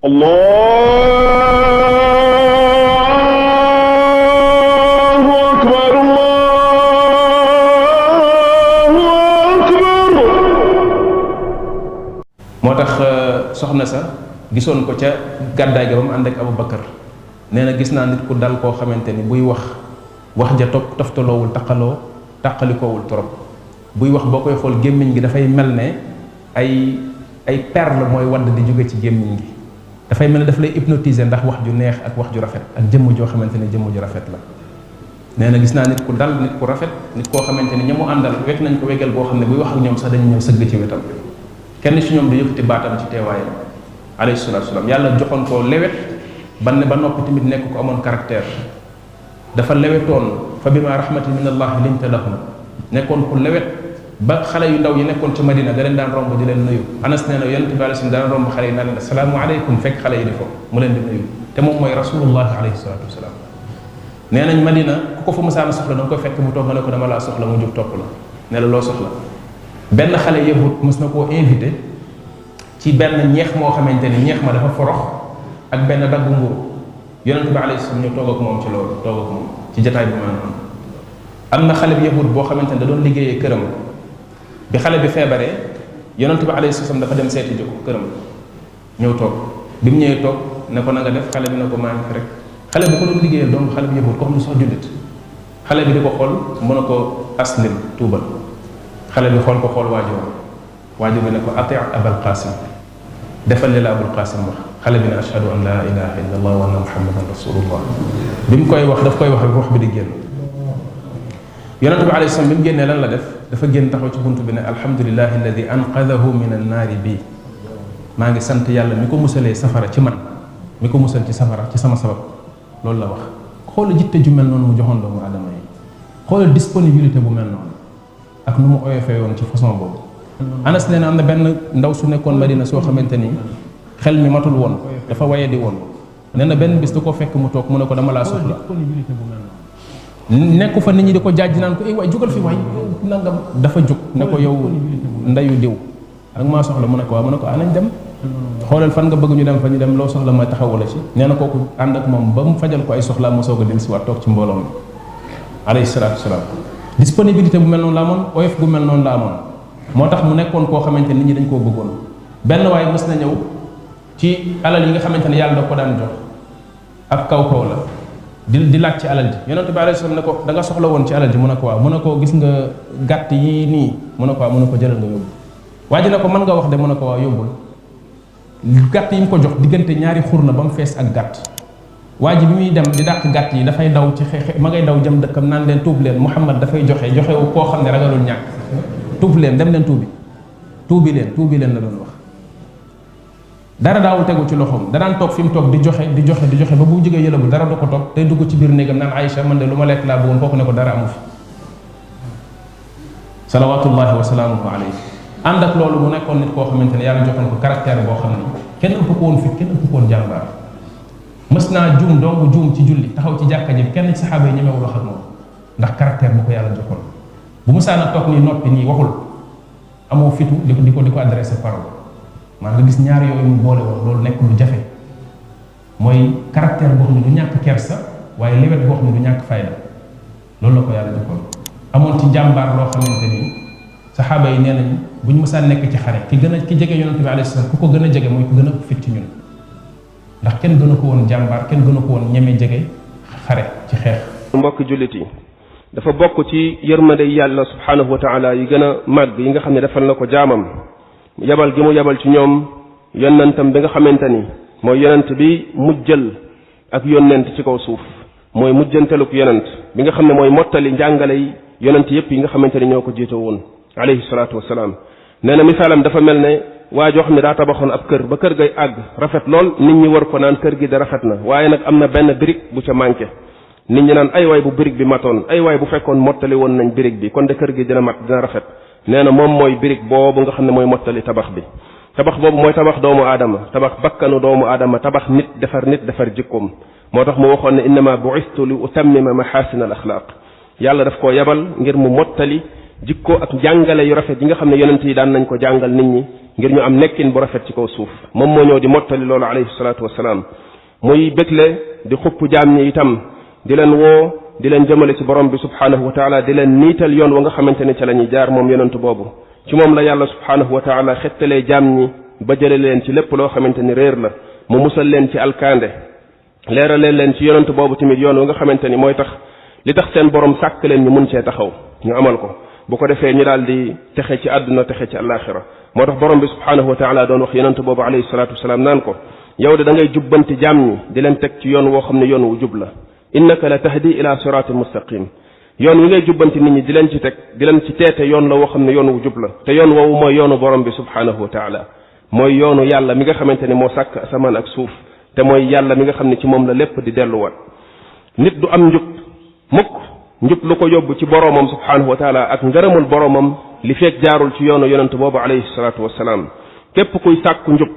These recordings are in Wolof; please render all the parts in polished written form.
allahu akbar allahu akbar. moo tax soxna sa gisoon ko ca gàddaay ga ba mu ànd ak Abu Bakar nee na gis naa nit ku dal koo xamante ni buy wax ja toftaloowul taqalikoowul trop buy wax boo koy xool gémmiñ gi dafay mel ne ay perle mooy wadd di jóge ci gémmiñ gi, dafay mel ne daf lay hypnotiser ndax wax ju neex ak wax ju rafet ak jëmm joo xamante ne jëmm ju rafet la. nee na gis naa nit ku dal, nit ku rafet, nit koo xamante ni ña mu àndal wekk nañ ko wegal boo xam ne buy wax ak ñoom sax dañu ñëw sëgg ci wetam, kenn ci ñoom du yëkkati baatam ci teewaayam alayhi salaatu salaam. yàlla joxoon ko lewet ba noppi tamit nekk ko amoon caractère, dafa lewetoon fa bima rahmatin min allah linta lahum, nekkoon ku lewet ba xale yu ndaw yi nekkoon ci Madina da leen daan romb di leen nuyu. Anas nee na yonent bi alayhi salaam daan romb xale yi naan leen assalaamu aleykum fekk xale yi di ko mu leen di nuyu, te moom mooy rasulullah alayhi salaatu wasalaam. nee nañ Madina ku ko fa musaana soxla da nga koy fekk mu toog nga ne ko dama laa soxla mu jóg topp la ne la loo soxla. benn xale yahut mës na koo invité ci benn ñeex moo xamante ni ñeex ma dafa forox ak benn daggu mburu, yonent bi alayhi salaam ñu toog ak moom ci loolu, toog ak moom ci jataay bi maanaam. am na xale bi yahut boo xamante ni da doon liggéeyee këram, bi xale bi feebaree yonent bi alayhi salaam dafa dem seeti ji ko këram ñëw toog, bi mu ñëwee toog ne ko na nga def, xale bi ne ko maa ngi fi rek. xale bu ko doon liggéeyal donc xale bi yahut ko xam ne sax jullit, xale bi di ko xool mën a ko aslim tuubal. xale bi xool ko xool waajur bi ne ko ati abal qasim, defal li la abul qasim wax. xale bi ne ashhadu an la ilaha illa allah wa anna muhammadan rasulullah. bi mu koy wax daf koy wax wax bi di génn. yonente bi alayhi salaam bi mu génnee lan la def, dafa génn taxaw ci buntu bi ne alhamdulillahi alladi anqadahu min annaari bii, maa ngi sant yàlla mi ko musalee safara ci man, mi ko musal ci safara ci sama sabab. loolu la wax. xoola jitte ju mel noonu mu joxoon doomu aadama yi, xoola disponibilité bu mel noonu ak nu mu oyofee woon ci façon boobu. Anas nee na am na benn ndaw su nekkoon Madina soo xamante ni xel mi matul woon, dafa waye di woon. nee na benn bis da ko fekk mu toog mu ne ko dama laa soxla. nekku fa nit ñi di ko jaaj naan ko waay jógal fi waay nangam, dafa jóg ne ko yow ndeyu diw ak maa soxla mu ne ko waaw, mu ne ko nañ dem xoolal fan nga bëgg ñu dem fa ñu dem, loo soxla ma taxawala ci. nee na kooku ànd ak moom ba mu fajal ko ay soxlaa mu soog a dellu si waat toog ci mbooloo mi alayhi salaatu wasalaam. disponibilité bu mel noonu la amoon, oyof bu mel noonu la amoon, moo tax mu nekkoon koo xamante nit ñi dañ koo bëggoon. benn waaye mës na ñëw ci alal yi nga xamante ne yàlla da ko daan jox, ab kaw kaw la di laaj ci alal ji. yonent bi alayhi salaam ne ko da nga soxla woon ci alal ji, mu ne ko waaw, mu ne ko gis nga gàtt yi nii, mu ne ko waaw, mu ne ko jëlal nga yóbbu. waa ji ne ko mën nga wax de, mu ne ko waaw yóbbul. gàtt yi mu ko jox diggante ñaari xur na ba mu fees ak gàtt. waa ji bi muy dem di dàq gàtt yi dafay daw ci ma ngay daw jëm dëkkam naan leen tuub leen, Muhammad dafay joxewu koo xam ne ragalul ñàkk, tuub leen, dem leen tuubi leen la doon wax. dara daawul tegu ci loxoom, danaan toog fi mu toog di joxe ba bu jógee yëlabul dara du ko toog, day dugg ci biir néegam naan Aïcha man de lu ma lekk laa bëggoon, kooku ne ko dara amu fi salawatullahi wa salaamuhu alayhi. ànd ak loolu mu nekkoon nit koo xamante ne yàlla joxoon ko caractère boo xam ne kenn ëpp ko woon fit, kenn ëpp ko woon jàmbaar. mës naa juum dong juum ci julli taxaw ci jàkka ji, kenn ci saxaaba yi ñemewul wax ak moom ndax caractère bu ko yàlla joxoon. bu musaana toog nii noppi nii waxul, amoo fitu di ko adressé parole. maa nga gis ñaar yooyu mu boole woon, loolu nekk lu jafe, mooy caractère boo xam ne du ñàkk kersa waaye lewet boo xam ne du ñàkk fayda. loolu la ko yàlla joxoon. amoon ci jàmbaar loo xamante ni saxaaba yi nee nañ bu ñu mësaan nekk ci xare ki jege yonent bi alayhi salaam ku ko gën a jege mooy ku gën a fit ci ñun, ndax kenn gënu ko woon jàmbaar, kenn gënu ko woon ñeme jege xare ci xeex. mbokk jullit yi, dafa bokk ci yërmande yàlla subhanahu wa taala yi gën a màgg yi nga xam ne defal na ko jaamam, yabal gi mu yabal ci ñoom yonentam bi nga xamante ni mooy yonent bi mujjal ak yonent ci kaw suuf, mooy mujjanteluk yonent bi nga xam ne mooy mottali njàngale yi yonent yépp yi nga xamante ni ñoo ko jiite woon alayhi salaatu wasalaam. nee na misaalam dafa mel ne waa joo xam ne daa tabaxoon ab kër ba kër gay àgg rafet lool, nit ñi war ko naan kër gi de rafet na, waaye nag am na benn brique bu ca manqué. nit ñi naan ay waay bu brique bi matoon, ay waay bu fekkoon mottali woon nañ brique bi kon de kër gi dina mat, dina rafet. nee na moom mooy brique boobu nga xam ne mooy mottali tabax bi. tabax boobu mooy tabax doomu aadama, tabax bakkanu doomu aadama, tabax nit defar jikkoom. moo tax mu waxoon ne innama bu'istu li utammima mahasina al axlaaq, yàlla daf koo yabal ngir mu mottali jikko ak jàngale yu rafet yi nga xam ne yonent yi daan nañ ko jàngal nit ñi ngir ñu am nekkin bu rafet ci kaw suuf moom moo ñëw di mottali loolu alayhi salaatu wasalaam muy bégle di xupp jaam ñi itam di leen woo di leen jëmale ci borom bi subhanahu wa taala di leen niital yoon wa nga xamante ne ca la ñuy jaar moom yonent boobu ci moom la yàlla subhanahu wa taala xettalee jaam ñi ba jële leen ci lépp loo xamante ni réer la mu musal leen ci alkande leeraleen leen ci yonent boobu tamit yoon wa nga xamante ni mooy tax li tax seen borom sàkk leen ñu mun cee taxaw ñu amal ko bu ko defee ñu daal di texe ci àdduna texe ci alaxira moo tax borom bi subhanahu wa taala doon wax yonent boobu alayhi salatu wasalaam naan ko yow de da ngay jubbanti jaam ñi di leen teg ci yoon woo xam ne yoon wu jub la innaka la tahdi ila siratin mustaqim yoon wi ngay jubbanti nit ñi di leen ci teg di leen ci teete yoon la woo xam ne yoon wu jub la te yoon woowu mooy yoonu borom bi subhanahu wa taala mooy yoonu yàlla mi nga xamante ni moo sàkk asamaan ak suuf te mooy yàlla mi nga xam ne ci moom la lépp di delluwaat nit du am njub mukk njub lu ko yóbbu ci boromam subhanahu wa taala ak ngërëmul boromam li fekk jaarul ci yoonu yonent boobu alayhi salatu wasalaam képp kuy sàkku njub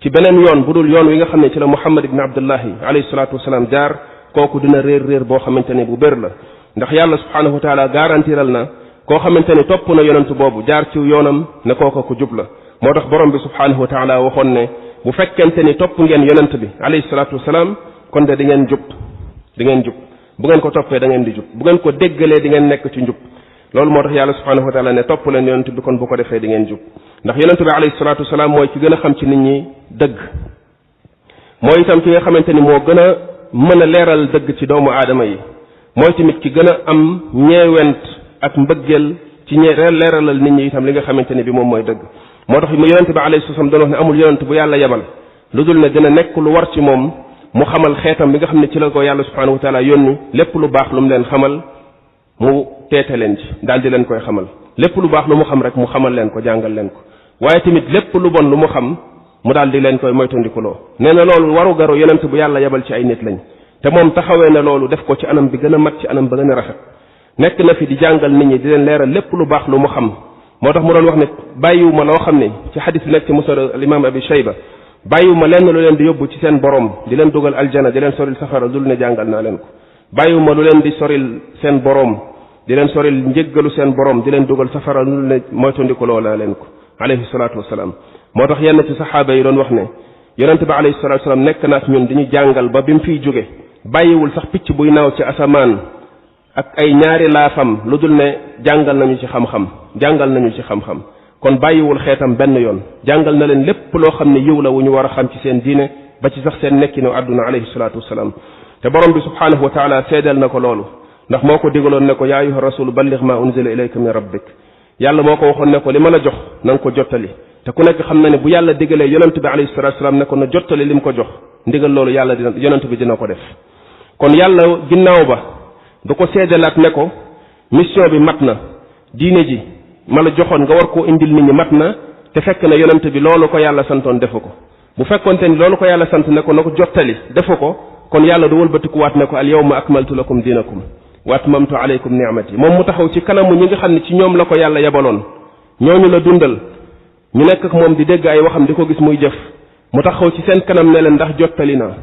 ci beneen yoon bu dul yoon wi nga xam ne ci la Muhammad ibn Abdullahi alayhi salatu wasalaam jaar kooku dina réer boo xamante ne bu bér la ndax yàlla subhanahu wa taala garantiral na koo xamante ne topp na yonent boobu jaar ci yoonam ne kooku ku jub la moo tax borom bi subhanahu wa taala waxoon ne bu fekkente ni topp ngeen yonent bi alayhi salatu wasalaam kon de di ngeen jub bu ngeen ko toppee da ngeen di jub bu ngeen ko déggalee di ngeen nekk ci njub loolu moo tax yàlla subhanahu wa taala ne topp leen yonent bi kon bu ko defee di ngeen jub ndax yonent bi alayhi salatu wasalaam mooy ki gën a xam ci nit ñi dëgg mooy itam ki nga xamante ni moo gën a mën a leeral dëgg ci doomu aadama yi mooy tamit ki gën a am ñeewent ak mbëggeel ci leeralal nit ñi itam li nga xamante ni bi moom mooy dëgg moo tax mu yonent bi alayhi salatu wasalaam doon wax ne amul yonent bu yàlla yebal lu dul ne dina nekk lu war ci moom mu xamal xeetam bi nga xam ne ci la ko yàlla subhanahu wa taala yónni lépp lu baax lu mu leen xamal mu teete leen ci daal di leen koy xamal lépp lu baax lu mu xam rek mu xamal leen ko jàngal leen ko waaye tamit lépp lu bon lu mu xam mu daal di leen koy moytandikuloo nee na loolu waru garu yonent bu yàlla yebal ci ay nit lañ te moom taxawee na loolu def ko ci anam bi gën a mat ci anam ba gën a rafet nekk na fi di jàngal nit ñi di leen leeral lépp lu baax lu mu xam moo tax mu doon wax ne bàyyiwuma loo xam ne ci xadis bi nekk ci musnad al imam abi shayba bàyyiwuma lenn lu leen di yóbbu ci seen borom di leen dugal aljana di leen soril safara dul ne jàngal naa leen ko bàyyiwuma lu leen di soril seen borom di leen soril njéggalu seen borom di leen dugal safara dul ne moytandikuloo naa leen ko alayhi salatu wasalaam moo tax yenn ci saxaaba yi doon wax ne yonent bi alayhi salatu wasalaam nekk na ak ñun di ñu jàngal ba bi mu fiy jóge bàyyiwul sax picc buy naaw ci asamaan ak ay ñaari laafam lu dul ne jàngal nañu ci xam-xam kon bàyyiwul xeetam benn yoon jàngal na leen lépp loo xam ne yiw la wu ñu war a xam ci seen diine ba ci sax seen nekkinu àdduna alayhi salatu wasalaam te borom bi subhanahu wa taala seedeel na ko loolu ndax moo ko digaloon ne ko yaa ayuha rasul balligh ma unzila ilayka min rabbik yàlla moo ko waxoon ne ko li ma la jox na nga ko jottali te ku nekk xam na ne bu yàlla digalee yonent bi alayhi salatu wasalaam ne ko na jottali lim ko jox ndigal loolu yàlla dina yonent bi dina ko def kon yàlla ginnaaw ba da ko seedelaat ne ko mission bi mat na diine ji ma la joxoon nga war koo indil nit ñi mat na te fekk na yonent bi loolu ko yàlla santoon defu ko bu fekkonte ni loolu ko yàlla sant ne ko na ko jottali defu ko kon yàlla du wëlbatikuwaat ne ko al yawma akmaltu lakum dinakum wa atmamtu alaykum ni'mati moom mu taxaw ci kanamu ñi nga xam ne ci ñoom la ko yàlla yebaloon ñooñu la dundal ñu nekk ak moom di dégg ay waxam di ko gis muy jëf mu taxaw ci seen kanam ne leen ndax jottali naa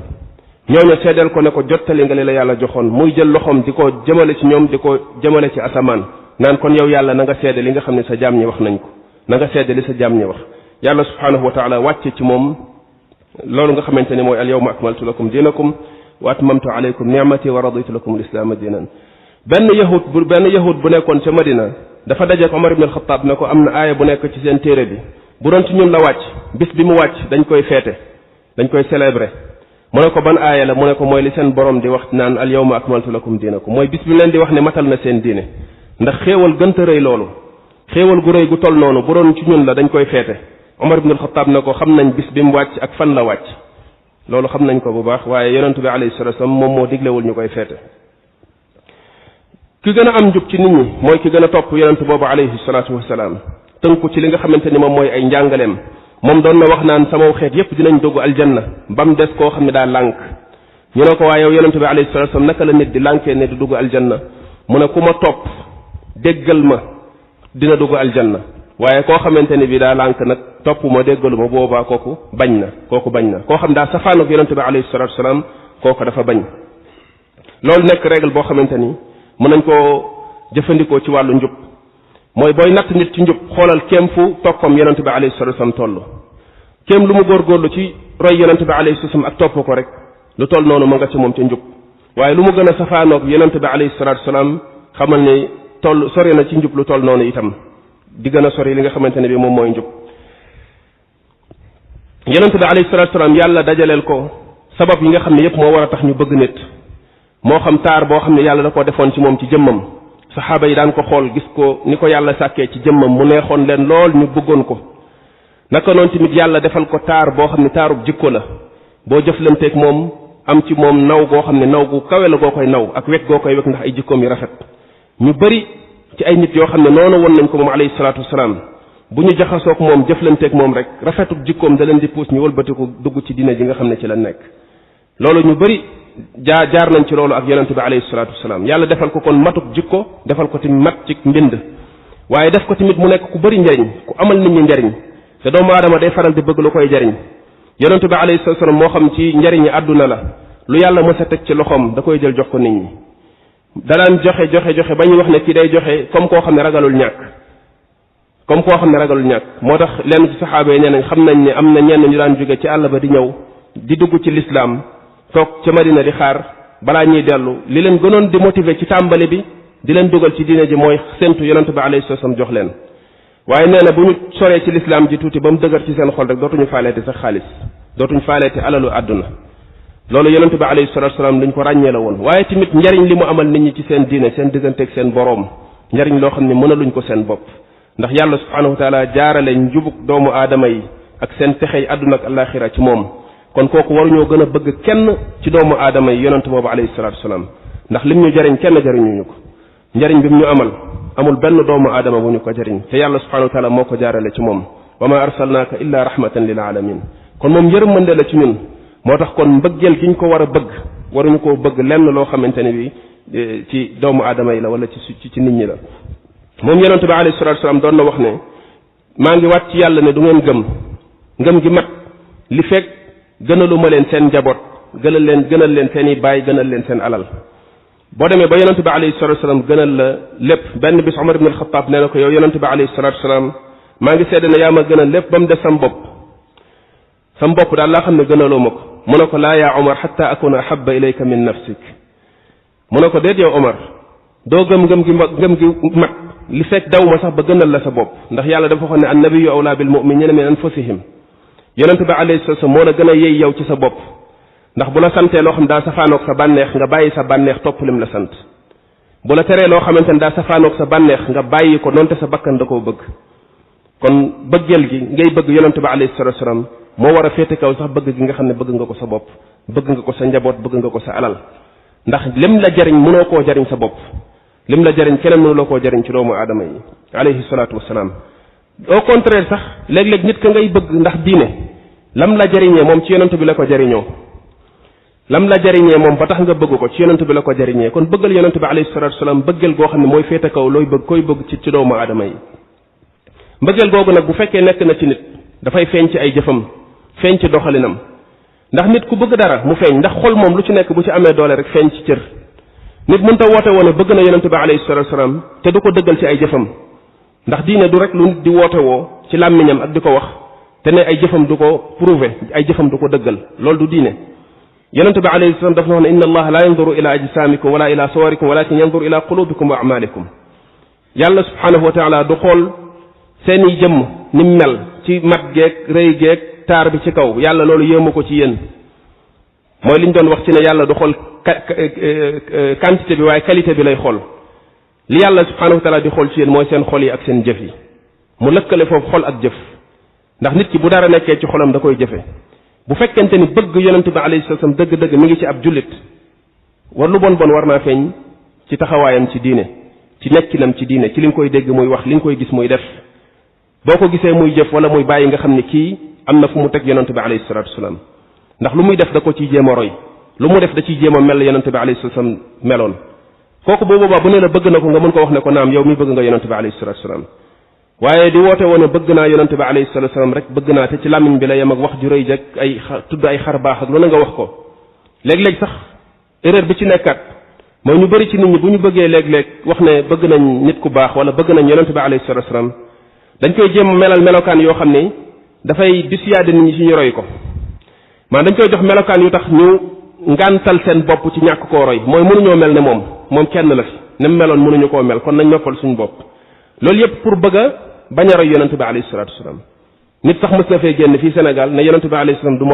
ñooñu seedeel ko ne ko jottali nga li la yàlla joxoon muy jël loxoom di ko jëmale ci ñoom di ko jëmale ci asamaan naan kon yow yàlla na nga seede li nga xam ne sa jaam ñi wax nañ ko na nga seede li sa jaam ñi wax yàlla subhanahu wa taala wàcce ci moom loolu nga xamante ne mooy al yawma akmaltu lakum dinakum wa atmamtu alaykum ni'mati wa raditu lakum al-islaama diinan benn yahud bu nekkoon ca Madina dafa dajeek Omar ibn al-Khattab ne ko am na aaya bu nekk ci seen téere bi bu doon ci ñun la wàcc bis bi mu wàcc dañ koy feete dañ koy célébrer mu ne ko ban aaya la mu ne ko mooy li seen borom di wax naan al yawma akmaltu lakum dinakum mooy bis bi leen di wax ne matal na seen diine ndax xéewal gënta rëy loolu xéewal gu rëy gu toll noonu bu doon ci ñun la dañ koy feete Omar ibn al-Khattab ne ko xam nañ bis bi mu wàcc ak fan la wàcc loolu xam nañ ko bu baax waaye yonent bi alayhi salatu wasallam moom moo diglewul ñu koy feete ki gën a am njub ci nit ñi mooy ki gën a topp yonent boobu alayhi salatu wasalaam tënku ci li nga xamante ni moom mooy ay njàngaleem moom doon na wax naan sama xeet yépp dinañ dugg aljanna ba mu des koo xam ne daa lànk ñu ne ko waaye yow yonent bi alayhi salatu wasallam naka la nit di lànkee ne di dugg aljanna mu ne ku ma topp déggal ma dina dugg aljanna waaye koo xamante ni bi daa lànk nag topp ma déggalu ma boobaa kooku bañ na koo xam daa safaanoog yonent bi alayhi salatu wasalaam kooku dafa bañ loolu nekk règle boo xamante ni mën nañ koo jëfandikoo ci wàllu njub mooy booy natt nit ci njub xoolal kéem fu toppam yonente bi alayhi salatu wasalam toll kéem lu mu góorgóorlu ci roy yonente bi alayhi salatu wasalam ak topp ko rek lu toll noonu ma nga ci moom ca njub waaye lu mu gën a safaanoog yonente bi alayhi salatu wasalam xamal ni toll sori na ci njub lu toll noonu itam di gën a sori li nga xamante ne bi moom mooy njub yonente bi alayhi salatu wasalam yàlla dajaleel ko sabab yi nga xam ne yépp moo war a tax ñu bëgg nit moo xam taar boo xam ne yàlla da koo defoon ci moom ci jëmmam saxaaba yi daan ko xool gis ko ni ko yàlla sàkkee ci jëmmam mu neexoon leen lool ñu bëggoon ko naka noonu tamit yàlla defal ko taar boo xam ne taarub jikko la boo jëflanteeg moom am ci moom naw goo xam ne naw gu kawe la goo koy naw ak wekk goo koy wekk ndax ay jikkoom yu rafet ñu bari ci ay nit yoo xam ne noonu won nañ ko moom alayhi salaatu wasalaam bu ñu jaxasoog moom jëflanteeg moom rek rafetuk jikkoom da leen di puus ñu wëlbatiku dugg ci diine ji nga xam ne ci la nekk loolu ñu bari jaar nañ ci loolu ak yonente bi alayhi salatu wasalaam yàlla defal ko kon matuk jikko defal ko tamit mat ci mbind waaye def ko tamit mu nekk ku bari njariñ ku amal nit ñi njariñ te doomu aadama day faral di bëgg lu koy jariñ yonente bi alayhi salatu wasalaam moo xam ci njariñi àdduna la lu yàlla mës a teg ci loxoom da koy jël jox ko nit ñi danaan joxe ba ñuy wax ne kii day joxe comme koo xam ne ragalul ñàkk moo tax lenn ci saxaaba yi nee nañ xam nañ ne am na ñenn ñu daan jóge ci àll ba di ñëw di dugg ci lislaam toog ca Madina di xaar balaa ñuy dellu li leen gënoon di motiver ci tàmbali bi di leen dugal ci diine ji mooy séntu yonente bi alayhi salaam jox leen waaye nee na bu ñu soree ci lislaam ji tuuti ba mu dëgër ci seen xol rek dootuñu faaleeti sax xaalis dootuñu faaleeti alalu àdduna loolu yonente bi alayhi salaam luñ ko ràññee la woon waaye tamit njariñ li mu amal nit ñi ci seen diine seen digganteeg seen boroom njariñ loo xam ne mënaluñ ko seen bopp ndax yàlla subhanahu wa taala jaarale njubug doomu aadama yi ak seen texey àdduna ak alaxira ci moom kon kooku waruñoo gën a bëgg kenn ci doomu aadama yi yonente boobu alayhi salatu wasalaam ndax lim ñu jariñ kenn jariñuñu ko njariñ bi mu ñu amal amul benn doomu aadama bu ñu ko jariñ te yàlla subhanahu wa taala moo ko jaarale ci moom wa ma arsalnaaka illa rahmatan lil alamin kon moom yërmande la ci ñun moo tax kon mbëggeel gi ñu ko war a bëgg waruñu koo bëgg lenn loo xamante ne bi ci doomu aadama yi la wala ci nit ñi la moom yonente bi alayhi salatu wasalaam doon na wax ne maa ngi wàcc ci yàlla ne du ngeen ngëm gi mat li fekk gënalu ma leen seen njaboot gënal leen seen i baay gënal leen seen alal boo demee ba yonente bi alayhi salatu wasalaam gënal la lépp benn bis Omar ibn al-Khattab nee na ko yow yonente bi alayhi salatu wasalaam maa ngi seede ne yaa ma gënal lépp ba mu des sam bopp daal laa xam ne gënaloo ma ko mu ne ko laa yaa Omar xatta akuna ahabba ilayka min nafsik mu ne ko déet yow Omar doo ngëm gi mat li fekk daw ma sax ba gënal la sa bopp ndax yàlla dafa waxoon ne annabiyyu awlaa bil mu'minina min anfusihim yonente bi alayhi salatu wasallam moo la gën a yey yow ci sa bopp ndax bu la santee loo xam daa safaanoog sa bànneex nga bàyyi sa bànneex topp lim la sant bu la teree loo xamante ne daa safaanoog sa bànneex nga bàyyi ko noonte sa bakkan da koo bëgg kon bëggeel gi ngay bëgg yonente bi alayhi salatu wasallam moo war a féete kaw sax bëgg gi nga xam ne bëgg nga ko sa bopp bëgg nga ko sa njaboot bëgg nga ko sa alal ndax lim la jariñ mënoo koo jariñ sa bopp lim la jariñ keneen mënuloo koo jariñ ci doomu aadama yi alayhi salatu wasalaam au contraire sax léeg-léeg nit ka ngay bëgg ndax diine lam la jariñee moom ci yonent bi la ko jariñoo lam la jariñee moom ba tax nga bëgg ko ci yonent bi la ko jariñee kon bëggal yonent bi alayhi salatu wasalaam bëggeel goo xam ne mooy féete kaw looy bëgg koy bëgg ci doomu aadama yi mbëggeel googu nag bu fekkee nekk na ci nit dafay feeñ ci ay jëfam feeñ ci doxalinam ndax nit ku bëgg dara mu feeñ ndax xol moom lu ci nekk bu ci amee doole rek feeñ ci cër nit mënta woote woon bëgg na yonent bi alayhi salatu wasalaam te du ko dëggal ci ay jëfam ndax diine du rek lu nit di woote woo ci làmmiñam ak di ko wax te ne ay jëfam du ko prouver ay jëfam du ko dëggal loolu du diine yonent bi alayhi salaam dafa wax ne inna allaha la yanzuru ila ajsamikum wala ila suwarikum walakin yanzuru ila qulubikum wa a'malikum yàlla subhanahu wa taala du xool seeni jëmm ni mel ci mat geeg rëy geeg taar bi ci kaw yàlla loolu yéemu ko ci yéen mooy li ñu doon wax ci ne yàlla du xool quantité bi waaye qualité bi lay xool li yàlla subhanahu wa taala di xool ci yéen mooy seen xol yi ak seen jëf yi mu lëkkale foofu xol ak jëf ndax nit ki bu dara nekkee ci xolam da koy jëfe bu fekkente ni bëgg yonent bi alayhi salaam dëgg-dëgg mi ngi ci ab jullit war lu bon war naa feeñ ci taxawaayam ci diine ci nekkinam ci diine ci li nga koy dégg muy wax li nga koy gis muy def boo ko gisee muy jëf wala muy bàyyi nga xam ne kii am na fu mu teg yonent bi alayhi salatu wasalaam ndax lu muy def da ko ciy jéem a roy lu mu def da ciy jéem a mel yonent bi alayhi salatu wasalaam meloon kooku boo boobaa bu ne la bëgg na ko nga mën ko wax ne ko naam yow mi bëgg nga yonent bi alayhi salatu wasalaam waaye di woote woon bëgg naa yonent bi alayhi salatu wasalaam rek bëgg naa te ci làmmiñ bi la yem ak wax ju rëy jak ay tudd ay xar baax ak lu ne nga wax ko léeg-léeg sax erreur bi ci nekkat mooy ñu bëri ci nit ñi bu ñu bëggee léeg-léeg wax ne bëgg nañ nit ku baax wala bëgg nañ yonent bi alayhi salatu wasalam dañ koy jéem melal melokaan yoo xam ni dafay dissuader nit ñi ci ñu roy ko maa dañ koy jox melokaan yu tax ñu ngantal seen bopp ci ñàkk koo roy mooy mënuñoo mel ne moom kenn la fi ne mu meloon mënuñu koo mel kon nañ noppal suñu bopp loolu yépp pour bëgg a bañ a roy yonent bi alayhi salatu wasalam nit sax mës na fee génn fii Sénégal ne yonent bi alayhi salaam du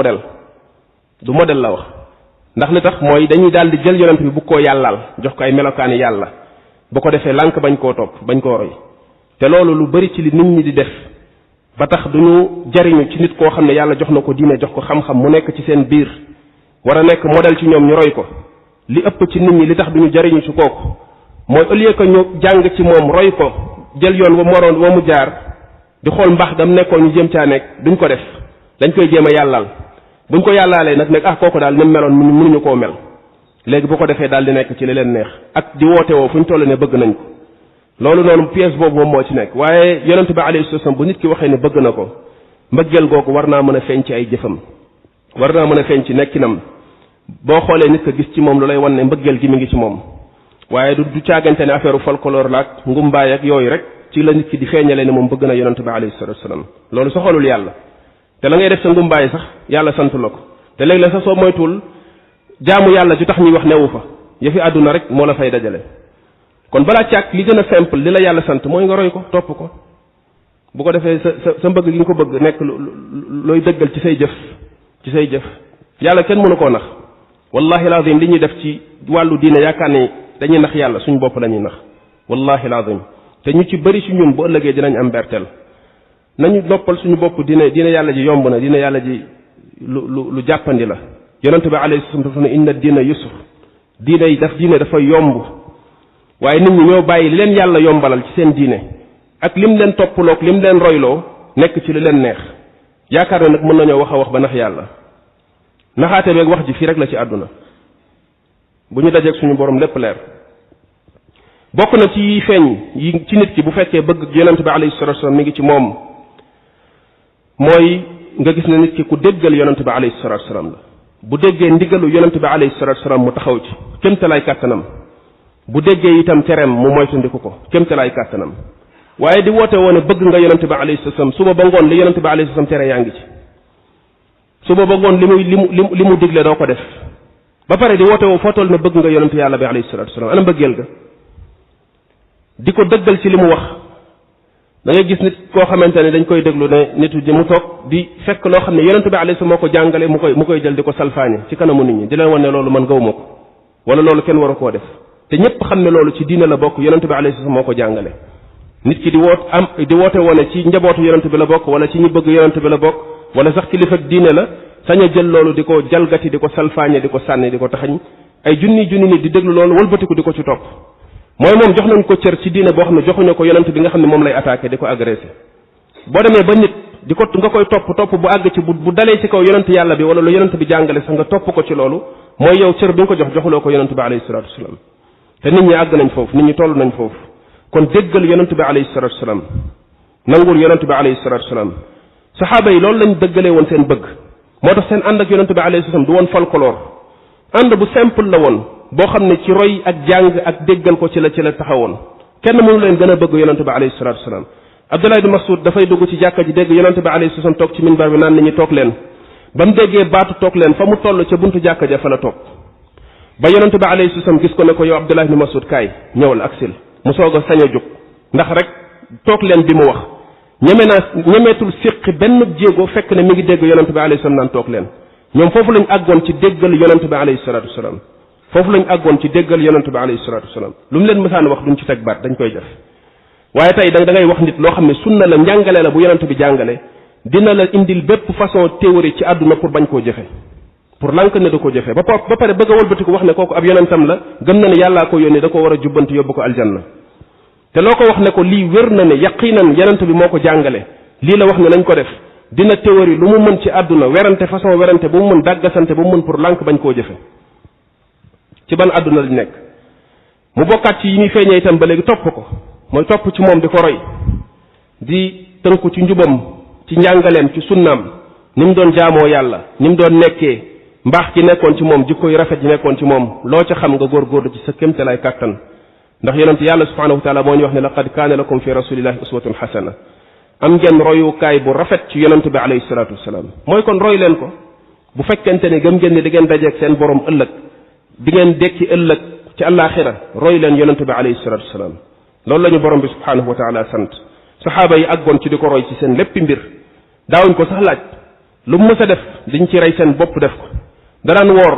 modèle la wax ndax li tax mooy dañuy daal di jël yonent bi bu koo yàllaal jox ko ay melokaani yàlla bu ko defee lànk bañ koo topp bañ koo roy te loolu lu bari ci li nit ñi di def ba tax duñu jariñu ci nit koo xam ne yàlla jox na ko diine jox ko xam-xam mu nekk ci seen biir war a nekk modèle ci ñoom ñu roy ko li ëpp ci nit ñi li tax duñu jariñu ci kooku mooy au lieu que ñu jàng ci moom roy ko jël yoon wa mu jaar di xool mbaax dam nekkoon ñu jëm caa nekk duñ ko def dañ koy jéem a yàllal buñ ko yàllaalee nag nekk kooku daal ni mu meloon mënuñu koo mel léegi bu ko defee daal di nekk ci li leen neex ak di woote woo fu ñu toll ne bëgg nañ ko loolu noonu pièce boobu moom moo ci nekk waaye yonent bi alayhi salaam bu nit ki waxee ne bëgg na ko mbëggeel googu war naa mën a feeñ ci ay jëfam war naa mën a feeñ ci nekkinam boo xoolee nit ko gis ci moom lu lay wan ne mbëggeel gi mi ngi ci moom waaye du caagante ne affaire folklore la ak ngumbaay ak yooyu rek ci la nit ki di feeñale ne moom bëgg na yonent bi alayhi salaam loolu soxalul yàlla te la ngay def sa ngumbaay sax yàlla sant la ko te léegi la sax soo moytuwul jaamu yàlla ju tax ñuy wax newu fa yëfi àdduna rek moo la fay dajale kon balaa càkk li gën a simple li la yàlla sant mooy nga roy ko topp ko bu ko defee sa mbëgg gi nga ko bëgg nekk looy dëggal ci say jëf yàlla kenn mënu koo nax wallahi lazim li ñuy def ci wàllu diine yaakaar ne dañuy nax yàlla suñu bopp la ñuy nax wallahi lazim te ñu ci bëri ci ñun bu ëllëgee dinañ am bertel nañu noppal suñu bopp diine yàlla ji yomb na diine yàlla ji lu jàppandi la yonent bi alayhi salaam dafa ne inna diina yusuf diine dafa yomb waaye nit ñi ñoo bàyyi li leen yàlla yombalal ci seen diine ak lim leen toppaloog lim leen royloo nekk ci lu leen neex yaakaar ne nag mën nañoo wax a wax ba nax yàlla naxaate beeg wax ji fii rek la ci àdduna bu ñu dajeeg suñu borom lépp leer bokk na ci feeñ yi ci nit ki bu fekkee bëgg yonent bi alayhi salatu wasallam mi ngi ci moom mooy nga gis ne nit ki ku déggal yonent bi alayhi salatu wasallam la bu déggee ndigalu yonent bi alayhi salatu wasallam mu taxaw ci kémtalaay kàttanam bu déggee itam tereem mu moytandiku ko kémtalaay kàttanam waaye di woote woon bëgg nga yonent bi alayhi salatu wasallam suba ba ngoon li yonent bi alayhi salatu wasallam tere yaa ngi ci suba ba ngoon li mu digle doo ko def ba pare di woote woo foo toll ne bëgg nga yonent yàlla bi alayhi salatu wasallam ana mbëggeel ga di ko dëggal ci li mu wax da ngay gis nit koo xamante ne dañ koy déglu ne nitu ji mu toog di fekk loo xam ne yonent bi alayhi salaam moo ko jàngale mu koy jël di ko salfaañe ci kanamu nit ñi di leen wan ne loolu man gawuma ko wala loolu kenn waru koo def te ñëpp xam ne loolu ci diine la bokk yonent bi alayhi salaam moo ko jàngale nit ki di woote woone ci njabootu yonent bi la bokk wala ci ñi bëgg yonent bi la bokk wala sax kilifa ak diine la sañ a jël loolu di ko jalgati di ko salfaañe di ko sànni di ko taxañ ay junni nit di déglu loolu wëlbatiku di ko ci topp mooy moom jox nañ ko cër ci diine boo xam ne joxuñu ko yonent bi nga xam ne moom lay attaqué di ko agressé boo demee ba nit nga koy topp bu àgg ci bu dalee ci kaw yonent yàlla bi wala lu yonent bi jàngale sax nga topp ko ci loolu mooy yow cër bi nga ko joxuloo ko yonent bi alayhi salatu wasalam te nit ñi àgg nañ foofu nit ñi toll nañ foofu kon déggal yonent bi alayhi salatu wasalam nangul yonent bi alayhi salatu wasalam saxaaba yi loolu lañ dëggalee woon seen bëgg moo tax seen ànd ak yonent bi alayhi salatu wasalam du woon folklore ànd bu simple la woon boo xam ne ci roy ak jàng ak déggal ko ci la taxawoon kenn mënu leen gën a bëgg yonent bi alayhi salatu wasalam Abdullah ibn Mas'ud dafay dugg ci jàkka ji dégg yonent bi alayhi salatu wasalam toog ci minbar bi naan nit ñi toog leen ba mu déggee baatu toog leen fa mu toll ca buntu jàkka ja fa la toog ba yonent bi alayhi salatu wasalam gis ko ne ko yow Abdullah ibn Mas'ud kaay ñëwal aksil mu soog a sañ a jóg ndax rek toog leen bi mu wax ñemeetul séqi benn jéego fekk ne mi ngi dégg yonent bi alayhi salaam naan toog leen ñoom foofu lañ àggoon ci déggal yonent bi alayhi salatu wasalam foofu lañ àggoon ci déggal yonent bi alayhi salatu wasalam lu mu leen mësaan wax duñ ci teg baat dañ koy def waaye tey da ngay wax nit loo xam ne sunna la njàngale la bu yonent bi jàngale dina la indil bépp façon théorie ci àdduna pour bañ koo jëfe pour lànk ne da ko jëfe ba pare bëgg a wëlbatiku wax ne kooku ab yonentam la gëm na ne yàllaa ko yónni da ko war a jubbanti yóbbu ko aljanna te loo ko wax ne ko lii wér na ne yaqinan yonent bi moo ko jàngale lii la wax ne nañ ko def dina théorie lu mu mën ci àdduna werante façon werante bu mu mën dàggasante bu mu mën pour lànk bañ koo jëfe ci ban àdduna lañ nekk mu bokkaat ci yi muy feeñee itam ba léegi topp ko mooy topp ci moom di ko roy di tënku ci njubam ci njàngaleem ci sunnaam ni mu doon jaamoo yàlla ni mu doon nekkee mbaax gi nekkoon ci moom jikko yu rafet yi nekkoon ci moom loo ca xam nga góorgóorlu ci sa kémtalaay kàttan ndax yonent yàlla subhanahu wa taala moo ñu wax ne laqad kaana lakum fi rasulillahi uswatun hasana am ngeen royukaay bu rafet ci yonent bi alayhi salatu wasalaam mooy kon roy leen ko bu fekkente ne gëm ngeen ne da ngeen dajeeg seen borom ëllëg di ngeen dekki ëllëg ci àllaaxira roy leen yonent bi alayhi salatu wasalaam loolu la ñu borom bi subhanahu wa taala sant saxaaba yi àggoon ci di ko roy ci seen léppi mbir daawuñ ko sax laaj lu mu mës a def diñ ci rey seen bopp def ko danaan woor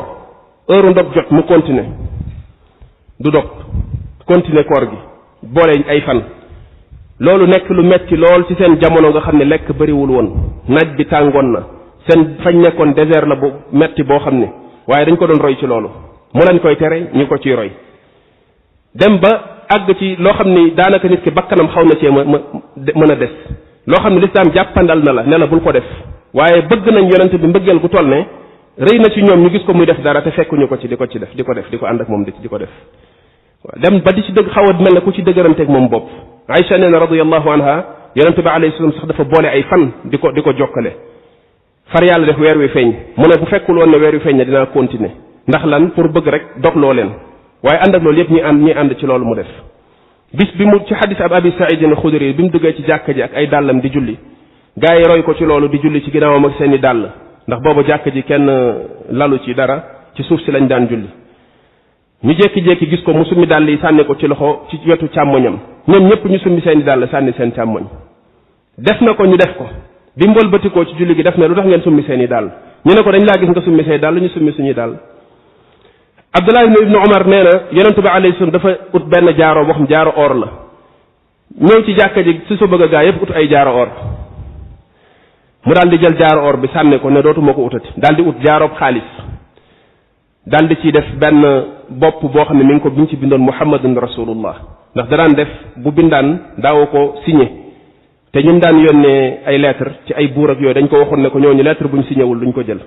heure ndog jot mu continuer du dog continuer koor gi boole ay fan loolu nekk lu metti lool ci seen jamono nga xam ne lekk bëriwul woon naaj bi tàngoon na seen fañ nekkoon désert la bu metti boo xam ne waaye dañ ko doon roy ci loolu mu leen koy tere ñu ko ciy roy dem ba àgg ci loo xam ni daanaka nit ki bakkanam xaw na cee mën a des loo xam ne lislaam jàppandal na la ne la bul ko def waaye bëgg nañ yonente bi mbëggeel gu toll ne rëy na ci ñoom ñu gis ko muy def dara te fekkuñu ko ci di ko def di ko ànd ak moom di ko def dem ba di ci dëgg xaw a mel ne ku ci dëgëranteeg moom bopp Aïcha nee na radiyallahu anha yonente bi alayhi salaam sax dafa boole ay fan di ko jokkale far yàlla def weer wi feeñ mu ne bu fekkul woon ne weer wi feeñ ne dinaa continuer ndax lan pour bëgg rek dogloo leen waaye ànd ak loolu yëpp ñi ànd ci loolu mu def bis bi mu ci xadis ab abi saïd al-xudri bi mu duggee ci jàkka ji ak ay dàllam di julli gaa yi roy ko ci loolu di julli ci ginnaawam ak seeni dàll ndax boobu jàkka ji kenn lalu ci dara ci suuf si lañ daan julli ñu jékki-jékki gis ko mu summi dàll yi sànni ko ci loxo ci wetu càmmoñam ñoom ñëpp ñu summi seeni dàll sànni seen càmmoñ def na ko ñu def ko bi mu wëlbatikoo ci julli gi def ne lu tax ngeen summi seeni dàll ñu ne ko dañ laa gis nga summi say dàll ñu summi suñuy dàll Abdullah ibn Umar nee na yonente bi alayhi salaam dafa ut benn jaaro boo xam jaaro or la ñëw ci jàkka ji si sa bëgg a gaa yëpp ut ay jaaro or mu daal di jël jaaro or bi sànni ko ne dootuma ko utati daal di ut jaaroob xaalis daal di ciy def benn bopp boo xam ne mi ngi ko biñ ci bindoon muhammadun rasulullah ndax danaan def bu bindaan daawoo ko signé te ñun daan yónnee ay lettre ci ay buur ak yooyu dañ ko waxoon ne ko ñooñu lettre buñ signé wul duñ ko jël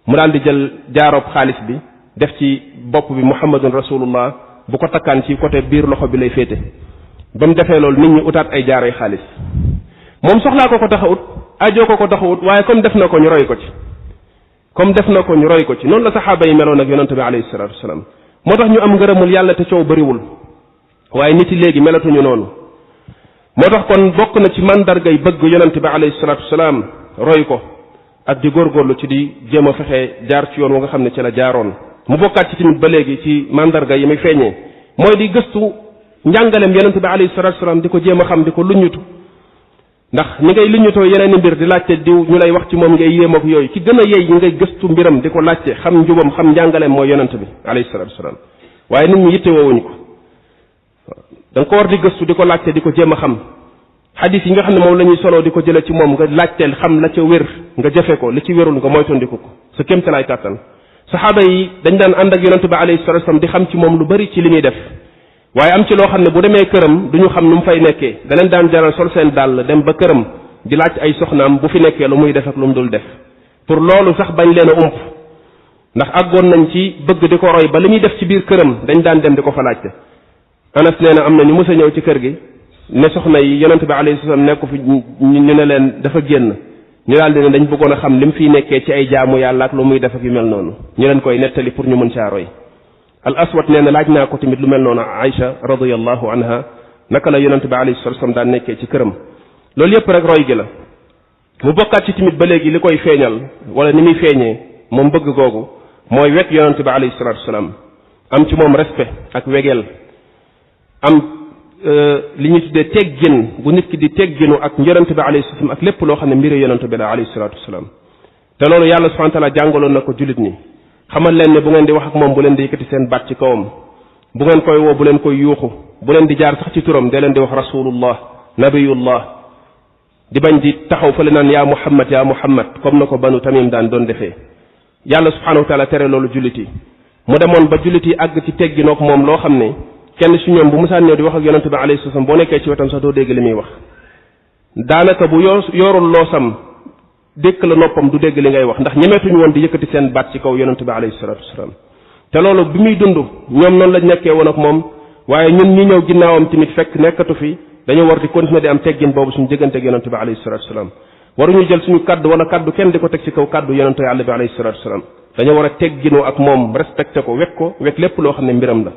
mu daal di jël jaaroob xaalis bi def ci bopp bi muhammadun rasulullah bu ko takkaan ci côté biir loxo bi lay féete ba mu defee loolu nit ñi utaat ay jaaroy xaalis moom soxlaa ko tax a ut ajoo ko tax a ut waaye comme def na ko ñu roy ko ci noonu la saxaaba yi meloon ak yonente bi alayhi salatu wasalaam moo tax ñu am ngërëmul yàlla te coow bëriwul waaye nit yi léegi melatuñu noonu moo tax kon bokk na ci mandargay bëgg yonente bi alayhi salatu wasalaam roy ko ak di góorgóorlu ci di jéem a fexe jaar ci yoon wa nga xam ne ci la jaaroon mu bokkaat ci tamit ba léegi ci mandarga yi muy feeñee mooy di gëstu njàngaleem yonente bi alayhi salatu wasalaam di ko jéem a xam di ko luññutu ndax ñi ngay luññutoo yeneen i mbir di laajte diw ñu lay wax ci moom ngay yéem ak yooyu ki gën a yey ñi ngay gëstu mbiram di ko laajte xam njubam xam njàngaleem mooy yonente bi alayhi salatu wasalaam waaye nit ñi yitte woowuñu ko da nga ko war di gëstu di ko laajte di ko jéem a xam xadis yi nga xam ne moom la ñuy soloo di ko jële ci moom nga laajteel xam la ca wér nga jëfe ko li ci wérul nga moytandiku ko sa kéemtalaay kàttan saxaaba yi dañ daan ànd ak yonente bi alayhi salatu wasallam di xam ci moom lu bari ci li muy def waaye am ci loo xam ne bu demee këram duñu xam nu mu fay nekkee da leen daan jaral sol seen dàll dem ba këram di laaj ay soxnaam bu fi nekkee lu muy def ak lu mu dul def pour loolu sax bañ leen a ump ndax àggoon nañ ci bëgg di ko roy ba li muy def ci biir këram dañ daan dem di ko fa laajte Anas nee na am na ñu mës a ñëw ci kër gi ne soxna yi yonente bi alayhi salaam nekku fi ñu ne leen dafa génn ñu daal di ne dañ bëggoon a xam li mu fiy nekkee ci ay jaamu yàlla ak lu muy def ak yu mel noonu ñu leen koy nettali pour ñu mën caa roy al aswad nee na laaj naa ko tamit lu mel noonu Aïcha radiyallahu anha naka la yonente bi alayhi salaam daan nekkee ci këram loolu yëpp rek roy gi la mu bokkaat ci tamit ba léegi li koy feeñal wala ni muy feeñee moom bëgg googu mooy wekk yonente bi alayhi salatu wasalaam am ci moom respect ak wegeel am li ñuy tuddee teggin bu nit ki di tegginu ak yonente bi alayhi salaam ak lépp loo xam ne mbiri yonente bi la alayhi salatu wasalaam te loolu yàlla subhanahu wa taala jàngaloon na ko jullit ñi xamal leen ne bu ngeen di wax ak moom bu leen di yëkkati seen baat ci kawam bu ngeen koy woo bu leen koy yuuxu bu leen di jaar sax ci turam de leen di wax rasulullah nabiyullah di bañ di taxaw fa le naan yaa muhammad comme na ko banu tamim daan doon defee yàlla subhanahu wa taala tere loolu jullit yi mu demoon ba jullit yi àgg ci tegginook moom loo xam ne kenn si ñoom bu musaan ñëw di wax ak yonente bi alayhi salaam boo nekkee ci wetam sax doo dégg li muy wax daanaka bu yorul loosam dékk la noppam du dégg li ngay wax ndax ñemeetuñu woon di yëkkati seen baat ci kaw yonente bi alayhi salatu wasalaam te loolu bi muy dund ñoom noonu lañ nekkee woon ak moom waaye ñun ñi ñëw ginnaawam tamit fekk nekkatu fi dañoo war di continuer di am teggin boobu suñu diggante ak yonente bi alayhi salatu wasalaam waruñu jël suñu kaddu wala kaddu kenn di ko teg ci kaw kaddu yonente yàlla bi alayhi salatu wasalaam dañoo war a tegginoo ak moom respecté ko wekk lépp loo xam ne mbiram la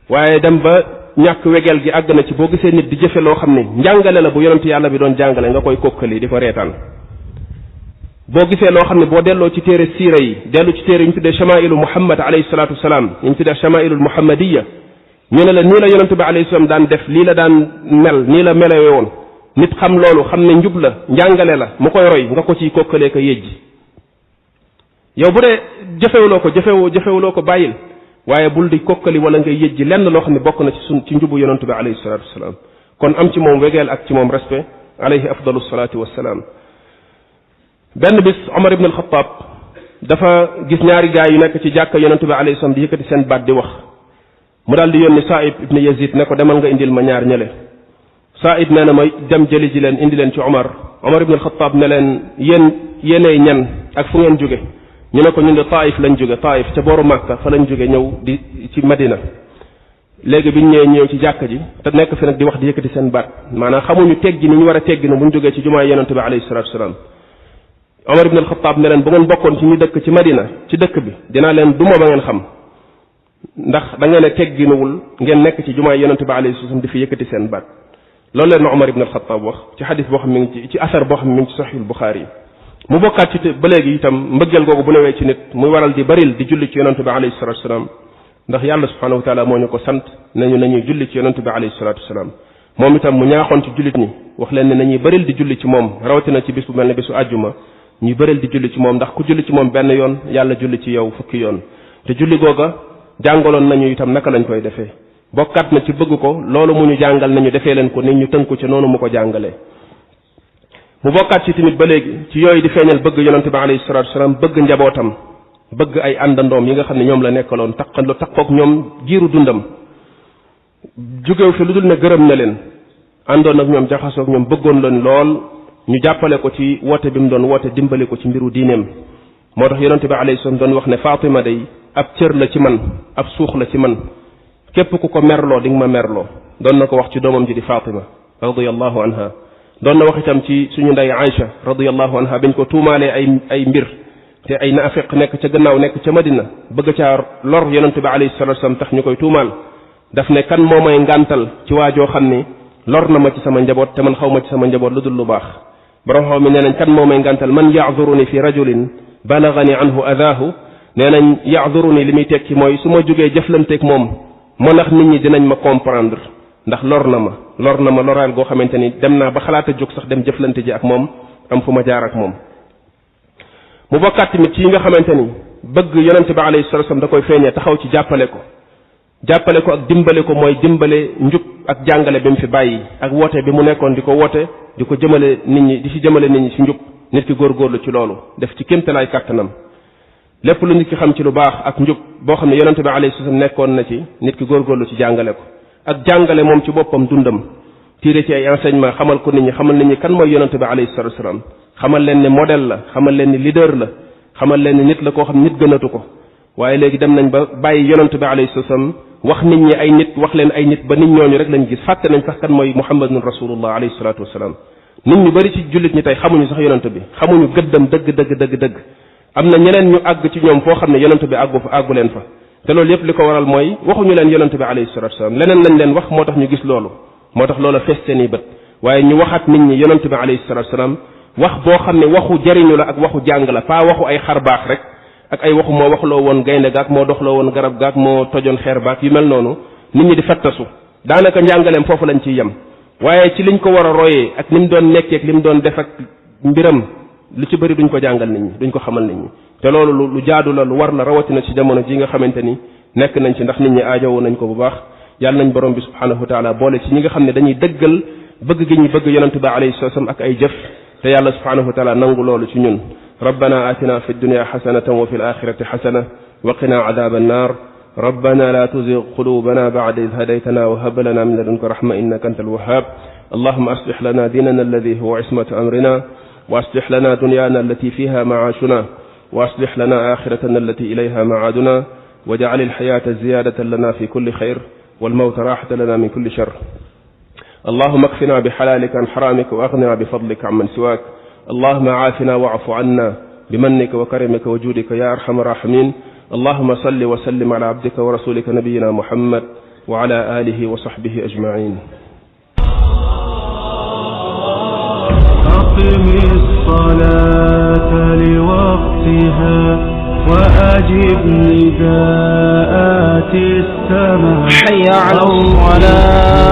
waaye dem ba ñàkk wegeel gi àgg na ci boo gisee nit di jëfe loo xam ne njàngale la bu yonent yàlla bi doon jàngale nga koy kokkali di ko reetaan boo gisee loo xam ne boo delloo ci téere siira yi dellu ci téere yi ñu tuddee chamailu muhammad alayhi salatu wasalaam yi ñu tuddee chamailul muhammadiya ñu ne la nii la yonent bi alayhi salaam daan def lii la daan mel nii la melewe woon nit xam loolu xam ne njub la njàngale la mu koy roy nga ko ciy kokkalee ko yëjji yow bu dee jëfewuloo ko bàyyil waaye bul di kokkali wala ngay yëjji lenn loo xam ne bokk na ci njubu yonent bi alayhi salatu wasalaam kon am ci moom wegeel ak ci moom respect alayhi afdalu salatu wassalaam benn bis Omar ibn al-Khattab dafa gis ñaari gaay yu nekk ci jàkka yonent bi alayhi salaam di yëkkati seen baat di wax mu daal di yónni Saïd ibn Yazid ne ko demal nga indil ma ñaar ñële Saïd nee na ma dem jëli ji leen indi leen ci Omar ibn al-Khattab ne leen yéenay ñan ak fu ngeen jóge ñu ne ko ñu ne Taif lañ jóge Taif ca booru Makka fa lañ jóge ñëw di ci Madina léegi biñ ñëw ci jàkka ji te nekk fi nag di wax di yëkkati seen baat maanaam xamuñu teggi ni ñu war a teggi na buñ jógee ci jumaa yonent bi alayhi salatu wasalaam Omar ibn al-Khattab ne leen bu ngeen bokkoon ci ñu dëkk ci Madina ci dëkk bi dinaa leen duma ba ngeen xam ndax da ngeen a tegginuwul ngeen nekk ci jumaa yonent bi alayhi salatu wasalaam di fi yëkkati seen baat loolu leen na Omar ibn al-Khattab wax ci xadis boo xam mi ngi ci asar boo xam mi ngi ci Sahih al-Bukhari yi mu bokkaat ci ba léegi itam mbëggeel googu bu newee ci nit muy waral di baril di julli ci yonent bi alayhi salatu wasalaam ndax yàlla subhanahu wa taala moo ñu ko sant nañuy julli ci yonent bi alayhi salatu wasalaam moom itam mu ñaaxoon ci jullit ñi wax leen ne nañuy baril di julli ci moom rawatina ci bis bu mel ne bisu àjjuma ñuy baril di julli ci moom ndax ku julli ci moom benn yoon yàlla julli ci yow fukki yoon te julli googa jàngaloon nañu itam naka lañ koy defee bokkaat na ci bëgg ko loolu mu ñu jàngal nañu defee leen ko nit ñu tënku ci noonu mu ko jàngalee mu bokkaat ci tamit ba léegi ci yooyu di feeñal bëgg yonente bi alayhi salatu wasalaam bëgg njabootam bëgg ay àndandoom yi nga xam ne ñoom la nekkaloon takkook ñoom giiru dundam jógew fi lu dul ne gërëm na leen àndoon ak ñoom jaxasoog ñoom bëggoon leen lool ñu jàppale ko ci woote bi mu doon woote dimbali ko ci mbiru diineem moo tax yonente bi alayhi salaam doon wax ne Fatima day ab cër la ci man ab suux la ci man képp ku ko merloo di nga ma merloo doon na ko wax ci doomam ji di Fatima radiyallahu anha doon na wax itam ci suñu ndey Aïcha radiyallahu anha biñ ko tuumaalee ay mbir te ay naafiq nekk ca gannaaw nekk ca Madina bëgg caa lor yonente bi alayhi salatu wasallam tax ñu koy tuumaal daf ne kan moo may ngàntal ci waajoo xam ni lor na ma ci sama njaboot te man xaw ma ci sama njaboot lu dul lu baax borom xaw mi nee nañ kan moo may ngàntal man yaazuruni fi rajulin balagani anhu adaahu nee nañ yaazuruni li muy tekki mooy su ma jógee jëflanteeg moom moo ndax nit ñi dinañ ma comprendre ndax lor na ma loraal goo xamante ni dem naa ba xalaata jóg sax dem jëflante ji ak moom am fu ma jaar ak moom mu bokkaat tamit ci yi nga xamante ni bëgg yonente bi alayhi salatu wasallam da koy feeñee taxaw ci jàppale ko ak dimbale ko mooy dimbale njub ak jàngale bi mu fi bàyyi ak woote bi mu nekkoon di ko woote di ko jëmale nit ñi di ci jëmale nit ñi ci njub nit ki góorgóorlu ci loolu def ci kéemtalaay kàttanam lépp lu nit ki xam ci lu baax ak njub boo xam ne yonente bi alayhi salatu wasallam nekkoon na ci nit ki góorgóorlu ci jàngale ko ak jàngale moom ci boppam dundam tiire ci ay enseignement xamal ko nit ñi xamal nit ñi kan mooy yonente bi alayhi salatu wasallam xamal leen ne modèle la xamal leen ni leader la xamal leen ni nit la koo xam nit gënatu ko waaye léegi dem nañ ba bàyyi yonente bi alayhi salatu wasallam wax nit ñi ay nit wax leen ay nit ba nit ñooñu rek lañ gis fàtte nañ sax kan mooy muhammadun rasulullah alayhi salatu wasalam nit ñu bari ci jullit ñi tey xamuñu sax yonente bi xamuñu gëddam dëgg am na ñeneen ñu àgg ci ñoom foo xam ne yonente bi àggu leen fa te loolu yépp li ko waral mooy waxuñu leen yonente bi alayhi salatu wasalam leneen lañ leen wax moo tax ñu gis loolu moo tax loola fees seen i bët waaye ñu waxaat nit ñi yonente bi alayhi salatu wasalam wax boo xam ne waxu jariñu la ak waxu jàng la pas waxu ay xar baax rek ak ay waxu moo waxloo woon gaynde gaak moo doxloo woon garab gaak moo tojoon xeer baak yu mel noonu nit ñi di fettasu daanaka njàngaleem foofu lañ ciy yem waaye ci liñ ko war a royee ak ni mu doon nekkee ak li mu doon def ak mbiram lu ci bëri duñ ko jàngal nit ñi duñ ko xamal nit ñi te loolu lu jaadu la lu war la rawatina ci jamono ji nga xamante ni nekk nañ ci ndax nit ñi aajowoo nañ ko bu baax yàlla nañ borom bi subhanahu wa taala boole ci ñi nga xam ne dañuy dëggal bëgg gi ñu bëgg yonente bi alayhi salaam ak ay jëf te yàlla subhanahu wa taala nangu loolu ci ñun ربنا آتنا في الدنيا حسنة وفي الآخرة حسنة وقنا عذاب النار ربنا لا تزغ قلوبنا بعد إذ هديتنا وهب لنا من لدنك رحمة إنك أنت الوهاب اللهم أصلح لنا ديننا الذي هو عصمة أمرنا وأصلح لنا دنيانا التي فيها معاشنا وأصلح لنا آخرتنا التي إليها معادنا واجعل الحياة زيادة لنا في كل خير والموت راحة لنا من كل شر اللهم اكفنا بحلالك عن حرامك وأغننا بفضلك عمن سواك اللهم عافنا واعف عنا بمنك وكرمك وجودك يا أرحم الراحمين. اللهم صل وسلم على عبدك ورسولك نبينا محمد وعلى آله وصحبه أجمعين. أقم الصلاة لوقتها وأجب نداءات السماء. حي على الصلاة.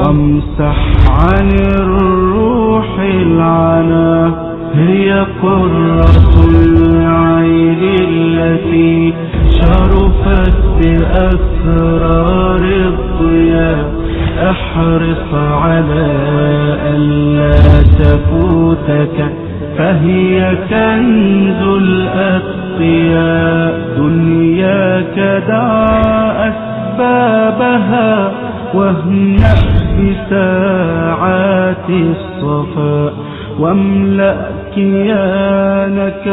وامسح عن الروح العنا هي قرة العين التي شرفت بأسرار الضياء. احرص على ألا تفوتك فهي كنز الأتقياء. دنياك دع أسبابها واهنأ بساعات الصفاء واملأ كيانك